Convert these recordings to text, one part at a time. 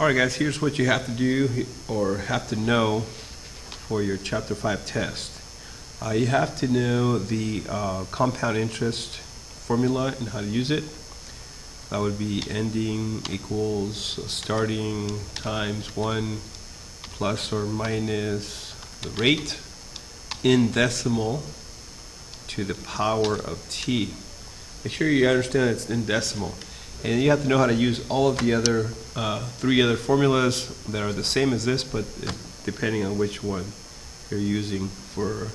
Alright guys, here's what you have to do or have to know for your Chapter 5 test. You have to know the compound interest formula and how to use it. That would be ending equals starting times 1 plus or minus the rate in decimal to the power of t. Make sure you understand it's in decimal. And you have to know how to use all of the other three other formulas that are the same as this, but depending on which one you're using for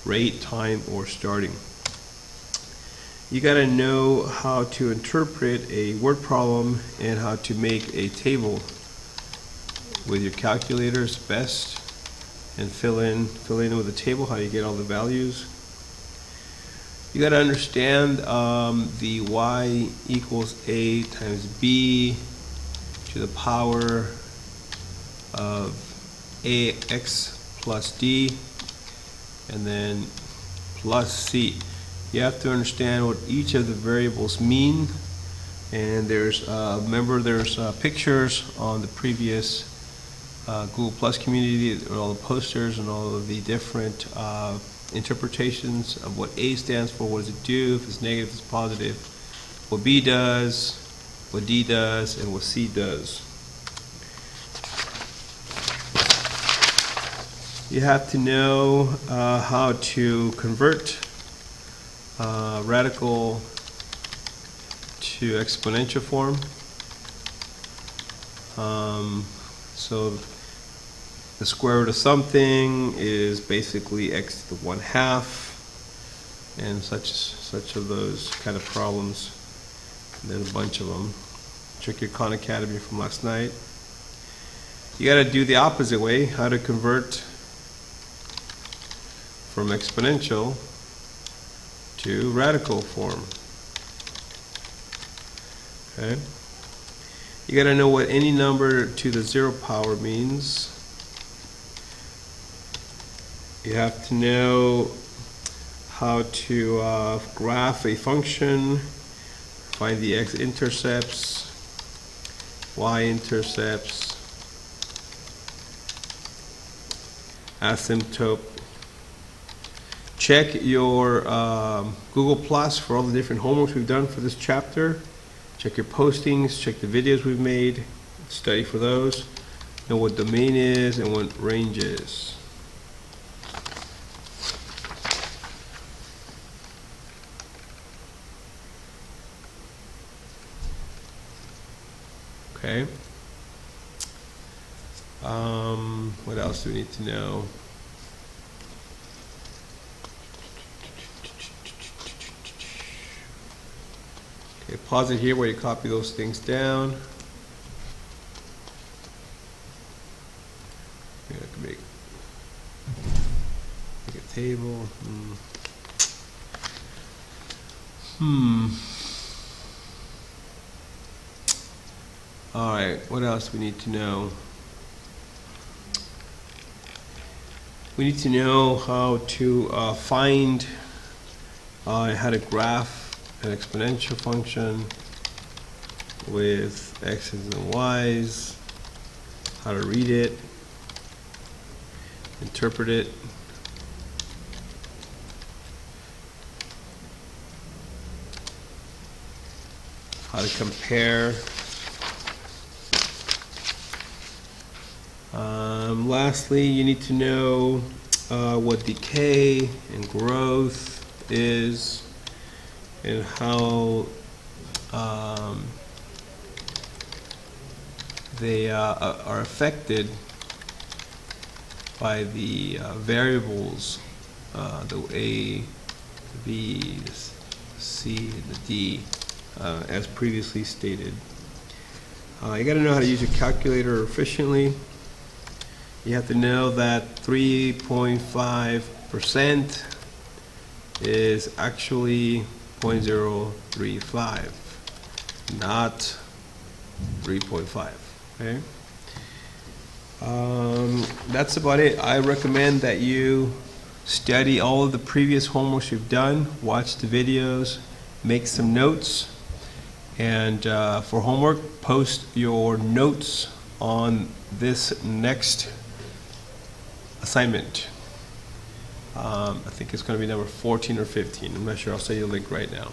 rate, time, or starting. You got to know how to interpret a word problem and how to make a table with your calculators best, and fill in with the table how you get all the values. You got to understand the y equals a times b to the power of ax plus d, and then plus c. You have to understand what each of the variables mean, and there's remember there's pictures on the previous Google Plus community, all the posters and all of the different interpretations of what A stands for, what does it do, if it's negative, if it's positive, what B does, what D does, and what C does. You have to know how to convert radical to exponential form. So the square root of something is basically x to the 1/2, and such of those kind of problems, and then a bunch of them. Check your Khan Academy from last night. You got to do the opposite way, how to convert from exponential to radical form. Okay. You got to know what any number to the 0 power means. You have to know how to graph a function, find the x-intercepts, y-intercepts, asymptote. Check your Google Plus for all the different homeworks we've done for this chapter. Check your postings, check the videos we've made, study for those, know what domain is and what range is. Okay. What else do we need to know? Okay, pause it here where you copy those things down. Yeah, I can make a table. Alright, what else we need to know? We need to know how to find how to graph an exponential function with x's and y's, how to read it, interpret it, how to compare. Lastly, you need to know what decay and growth is, and how they are affected by the variables, the A, the B, the C, and the D, as previously stated. You got to know how to use your calculator efficiently. You have to know that 3.5% is actually 0.035, not 3.5. Okay. That's about it. I recommend that you study all of the previous homeworks you've done, watch the videos, make some notes, and for homework, post your notes on this next assignment. I think it's going to be number 14 or 15. I'm not sure. I'll send you the link right now.